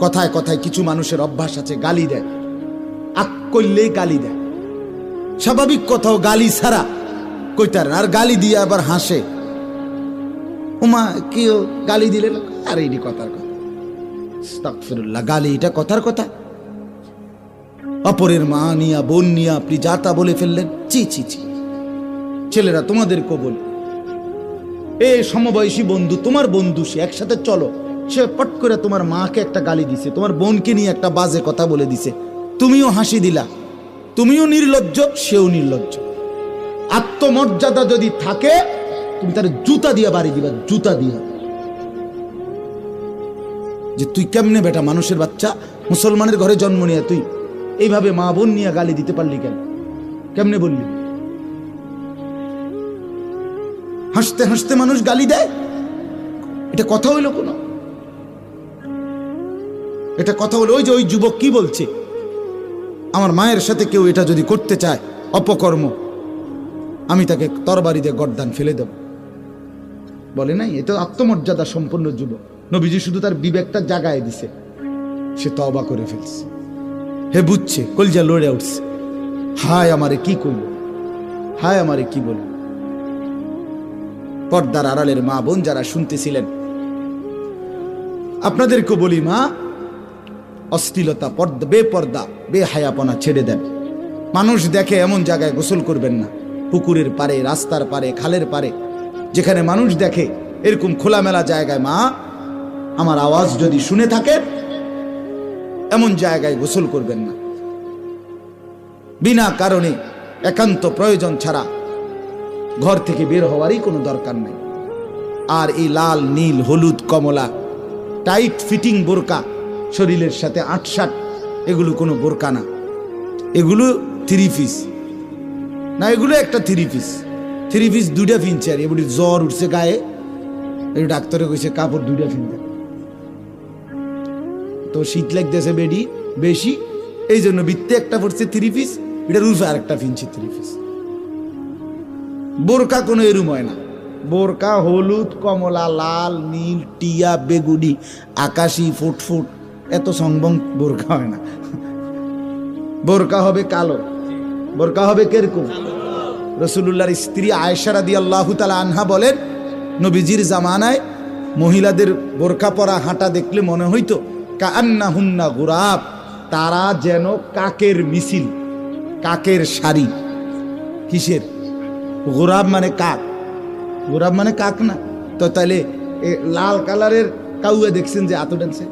কথায় কথায় কিছু মানুষের অভ্যাস আছে, গালি দেয়, আক করলেই গালি দেয়। স্বাভাবিক কথাও গালি ছাড়া কইতার, আর গালি দিয়ে আবার হাসে। ওমা কেউ গালি দিলে আর এইটি কথার কথা, আস্তাগফিরুল্লাহ, গালি এটা কথার কথা? অপরের মা নিয়া বোন নিয়া আপনি যা তা বলে ফেললেন, চি চি চি। ছেলেরা তোমাদের কবল, এ সমবয়সী বন্ধু, তোমার বন্ধু, সে একসাথে চলো, সে পট করে তোমার মাকে একটা গালি দিছে, তোমার বোনকে নিয়ে একটা বাজে কথা বলে দিছে, তুমিও হাসি দিলা, তুমিও নির্লজ্জ, সেও নির্লজ্জ। আত্মমর্যাদা যদি থাকে তুমি তার জুতা দিয়া বাড়ি দিবা, জুতা দিয়া। যে তুই কেমনে বেটা, মানুষের বাচ্চা, মুসলমানের ঘরে জন্ম নিয়ে তুই এইভাবে মা বোন নিয়ে গালি দিতে পারলি কেন? কেমনে বললি? হাসতে হাসতে মানুষ গালি দেয়, এটা কথা হইল কোন? এটা কথা হলো? ওই যে ওই যুবক কি বলছে, আমার মায়ের সাথে কেউ এটা যদি করতে চায় অপকর্ম, আমি তাকে তরবারি দিয়ে গর্দান ফেলে দেব। বলে নাই? এটা আত্মমর্যাদা সম্পন্ন যুবক। নবীজি শুধু তার বিবেকটা জাগায় দিছে, সে তওবা করে ফেলছে। হে বুঝছে, কলজা লড়ে উঠছে, হায় আমারে কি কইল, হায় আমারে কি বলল। পর্দার আড়ালের মা বোন যারা শুনতেছিলেন, আপনাদেরকে বলি, মা, অশ্লীলতা, পর্দা, বেপর্দা, বেহায়াপনা ছেড়ে দেন। মানুষ দেখে এমন জায়গায় গোসল করবেন না, পুকুরের পারে, রাস্তার পারে, খালের পারে, যেখানে মানুষ দেখে এরকম খোলামেলা জায়গায়, মা, আমার আওয়াজ যদি শুনে থাকেন, এমন জায়গায় গোসল করবেন না। বিনা কারণে একান্ত প্রয়োজন ছাড়া ঘর থেকে বের হওয়ারই কোনো দরকার নাই। আর এই লাল, নীল, হলুদ, কমলা টাইট ফিটিং বোরকা, শরীরের সাথে আটসাট, এগুলো কোনো বোরকা না, এগুলো থ্রি পিস না, এগুলো একটা থ্রি পিস। থ্রি পিস দুইটা ফিনছে, আর এগুলি জ্বর উঠছে গায়ে, এই ডাক্তারে কইছে কাপড় দুইটা ফিনতে, তো শীত লাগতেছে বেডি বেশি, এই জন্য বৃত্তে একটা পড়ছে থ্রি পিস, এটার উল্ফে আর একটা ফিনছে থ্রি পিস। বোরকা কোনো এরুম হয় না। বোরকা হলুদ, কমলা, লাল, নীল, টিয়া, বেগুনি, আকাশি, ফুটফুট, এত সংবং বোরকা হয় না। বোরকা হবে কালো। বোরকা হবে কিরকম? রাসূলুল্লাহর স্ত্রী আয়েশা রাদিয়াল্লাহু তাআলা আনহা বলেন, নবীজির জামানায় মহিলাদের বোরকা পরা হাঁটা দেখলে মনে হইতো কাআন্নাহুন্না গুরাব, তারা যেন কাকের মিছিল, কাকের সারি। কিসের? গোরাব মানে কাক, গোরাব মানে কাক না তো? তাহলে লাল কালারের কাউয়া দেখছেন যে এত ডানছে?